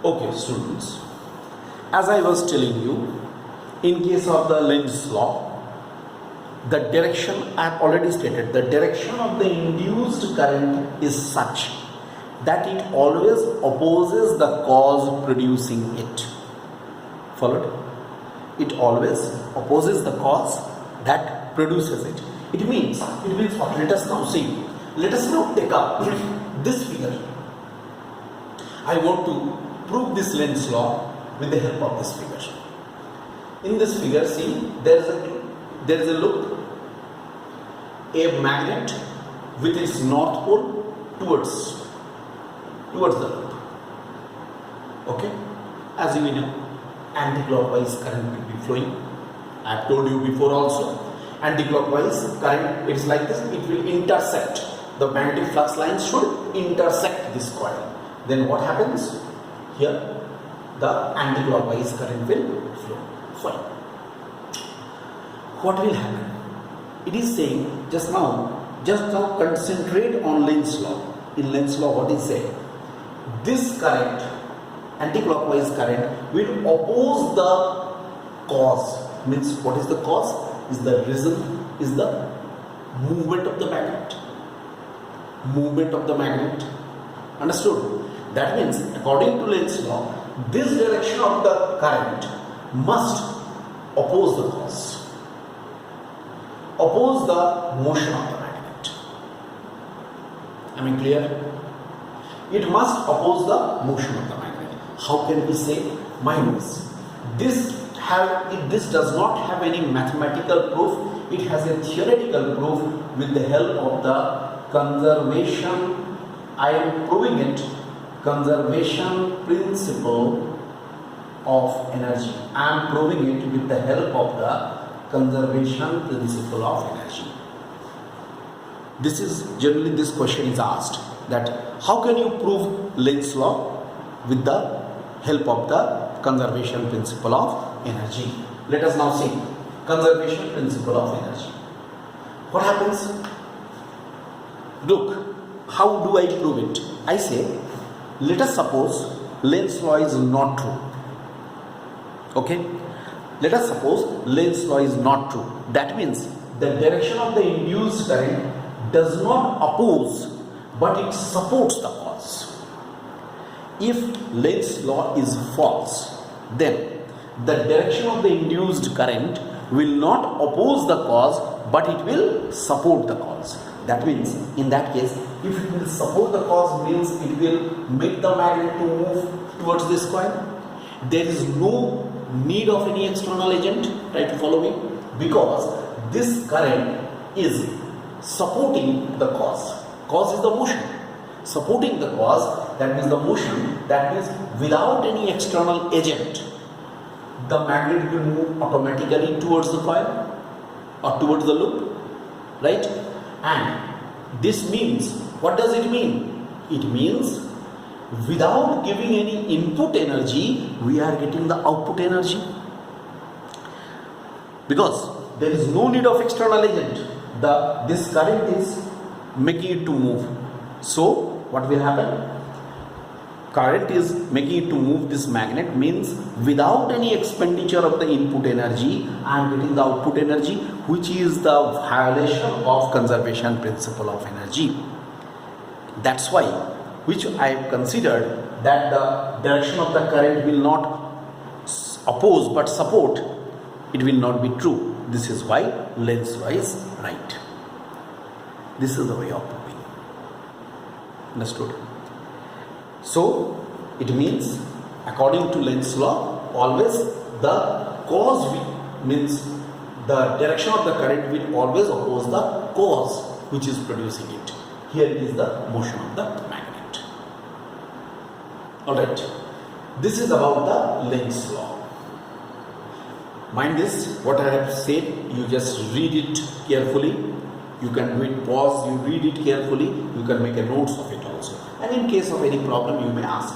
Okay, students, as I was telling you, in case of the Lenz law, the direction I have already stated, the direction of the induced current is such that it always opposes the cause producing it. Followed? It always opposes the cause that produces it. It means what? Let us now see. Let us now take up this figure. I want to prove this Lenz law with the help of this figure. In this figure, see, there is a loop, a magnet with its north pole towards the loop. Okay, as you know, anti-clockwise current will be flowing. I have told you before also. Anti-clockwise current, it's like this. It will intersect. The magnetic flux lines should intersect this coil. Then what happens? Here, the anti-clockwise current will flow. Fine. What will happen? It is saying just now concentrate on Lenz law. In Lenz law, what is saying? This current, anti-clockwise current, will oppose the cause. Means what is the cause? Is the reason, is the movement of the magnet. Movement of the magnet. Understood? That means according to Lenz law, this direction of the current must oppose the cause. Oppose the motion of the magnet. Am I clear? It must oppose the motion of the magnet. How can we say? Minus. This does not have any mathematical proof. It has a theoretical proof with the help of the conservation. I am proving it. Conservation principle of energy. I am proving it with the help of the conservation principle of energy. This is generally, this question is asked, that how can you prove Lenz law with the help of the conservation principle of energy? Let us now see conservation principle of energy. What happens? Look, how do I prove it? I say, let us suppose Lenz law is not true. Okay? Let us suppose Lenz law is not true. That means the direction of the induced current does not oppose, but it supports the cause. If Lenz law is false, then the direction of the induced current will not oppose the cause, but it will support the cause. That means, in that case, if it will support the cause, means it will make the magnet to move towards this coil. There is no need of any external agent. Try to follow me. Because this current is supporting the cause. Cause is the motion. Supporting the cause, that means the motion, that means without any external agent, the magnet will move automatically towards the coil or towards the loop, right? And this means, what does it mean? It means without giving any input energy, we are getting the output energy. Because there is no need of external agent. This current is making it to move. So what will happen? Current is making it to move this magnet, means without any expenditure of the input energy, I am getting the output energy, which is the violation of conservation principle of energy. That's why, which I have considered, that the direction of the current will not oppose but support. It will not be true. This is why Lenz law is right. This is the way of proving. Understood? So, it means, according to Lenz law, always the cause means the direction of the current will always oppose the cause which is producing it. Here is the motion of the magnet. Alright, this is about the Lenz law. Mind this, what I have said, you just read it carefully. You can do it, pause, you read it carefully, you can make a notes of it also. And in case of any problem, you may ask.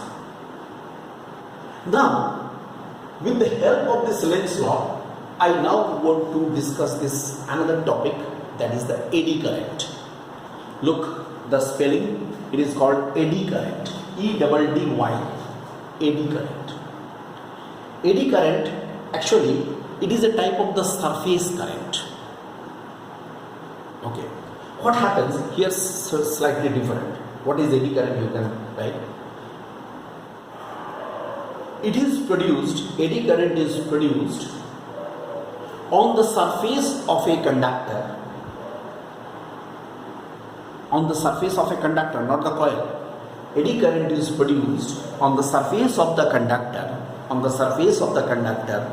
Now, with the help of this Lenz law, I now want to discuss this another topic, that is the eddy current. Look, the spelling, it is called eddy current, E-double-D-Y. eddy current. Eddy current, actually, it is a type of the surface current. Okay. What happens here is slightly different. What is eddy current? You can write. It is produced, eddy current is produced on the surface of a conductor. On the surface of a conductor, not the coil. Eddy current is produced on the surface of the conductor. On the surface of the conductor,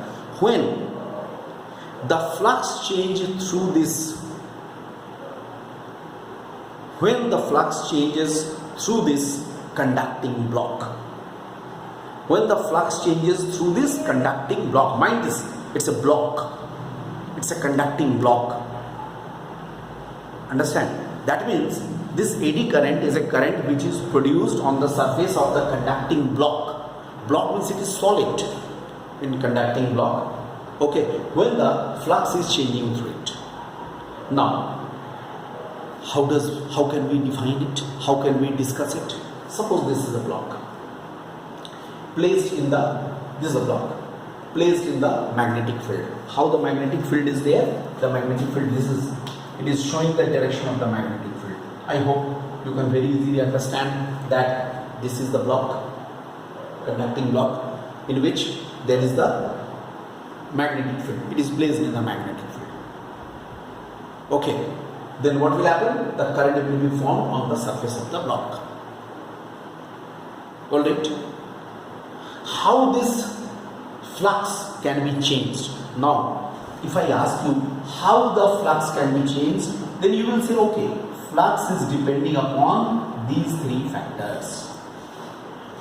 when the flux changes through this. When the flux changes through this conducting block. When the flux changes through this conducting block. Mind this, it's a block. It's a conducting block. Understand? That means this eddy current is a current which is produced on the surface of the conducting block. Block means it is solid in conducting block. Okay, when the flux is changing through it. Now, how can we define it? How can we discuss it? Suppose this is a block placed in the magnetic field. How the magnetic field is there? The magnetic field, it is showing the direction of the magnetic field. I hope you can very easily understand that this is the block, conducting block, in which there is the magnetic field. It is placed in the magnetic field. Okay. Then what will happen? The current will be formed on the surface of the block. Alright. How this flux can be changed? Now, if I ask you how the flux can be changed, then you will say, okay, flux is depending upon these three factors.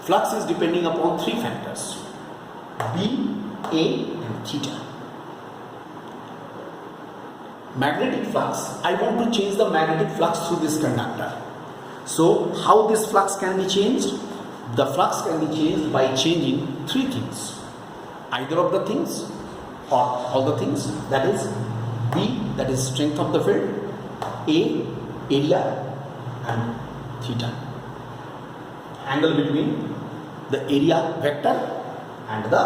Flux is depending upon three factors: B, A, and theta. Magnetic flux, I want to change the magnetic flux through this conductor. So, how this flux can be changed? The flux can be changed by changing three things. Either of the things or all the things. That is B, that is strength of the field, A, area, and theta. Angle between the area vector and the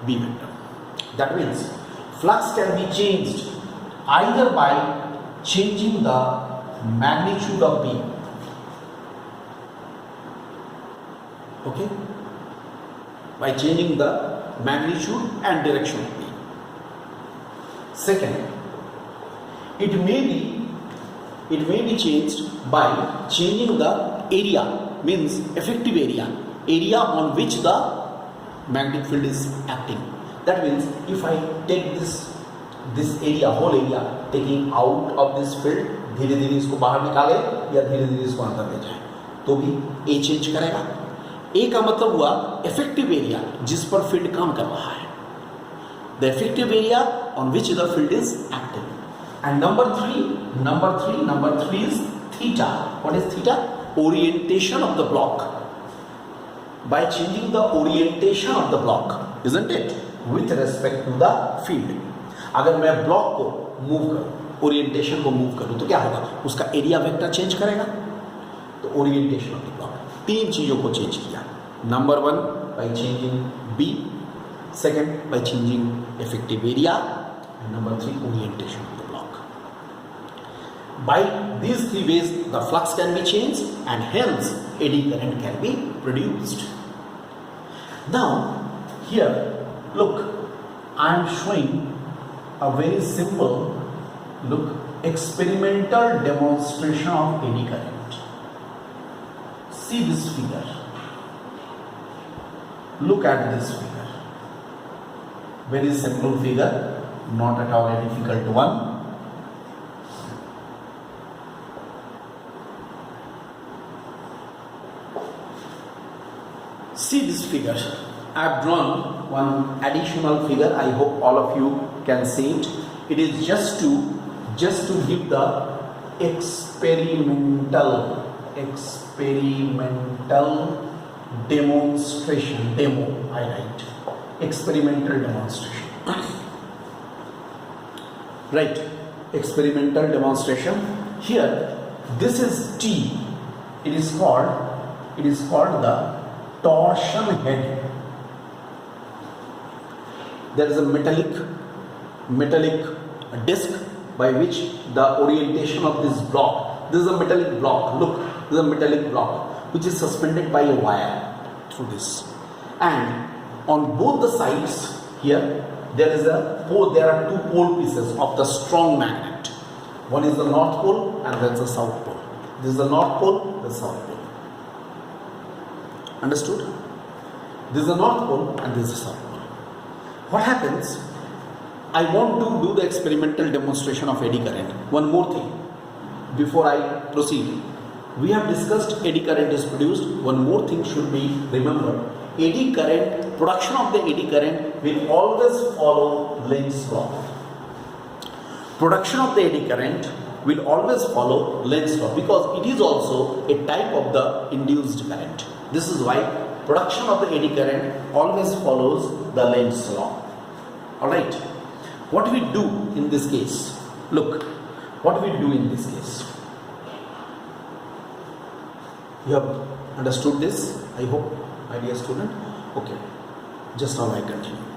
B vector. That means flux can be changed either by changing the magnitude of B. Okay? By changing the magnitude and direction of B. Second, it may be changed by changing the area, means effective area on which the magnetic field is acting. That means if I take this area, whole area, taking out of this field, धीरे धीरे इसको बाहर निकाले या धीरे धीरे इसको अंदर ले जाए, तो भी A चेंज करेगा. A का मतलब हुआ effective area जिस पर फील्ड काम कर रहा है. The effective area on which the field is acting. And number three is theta. What is theta? Orientation of the block. By changing the orientation of the block, isn't it? With respect to the field. अगर मैं block को move करूं, orientation को move करूं, तो क्या होगा? उसका एरिया वेक्टर चेंज करेगा. तो ओरिएंटेशन ऑफ द ब्लॉक, तीन चीजों को चेंज किया. Number one, by changing B. Second, by changing effective area, and number three, orientation of the block. By these three ways the flux can be changed and hence eddy current can be produced. Now here look, I am showing a very simple experimental demonstration of eddy current. See this figure. Look at this figure. Very simple figure, not at all a difficult one. See this figure. I have drawn one additional figure. I hope all of you can see it. It is just to give the experimental demonstration. Demo, I write. Experimental demonstration. Right, experimental demonstration. Here, this is T. It is called the torsion head. There is a metallic disc by which the orientation of this block. This is a metallic block. Look, this is a metallic block which is suspended by a wire through this. And on both the sides here, there are two pole pieces of the strong magnet. One is the north pole and that's the south pole. This is the north pole, the south pole. Understood? This is the north pole and this is the south pole. What happens? I want to do the experimental demonstration of eddy current. One more thing before I proceed. We have discussed eddy current is produced. One more thing should be remembered. Eddy current, production of the eddy current will always follow Lenz law. Production of the eddy current will always follow Lenz law because it is also a type of the induced current. This is why production of the eddy current always follows the Lenz law. Alright, what we do in this case? Look, what we do in this case? You have understood this, I hope, my dear student. Okay, just now I continue.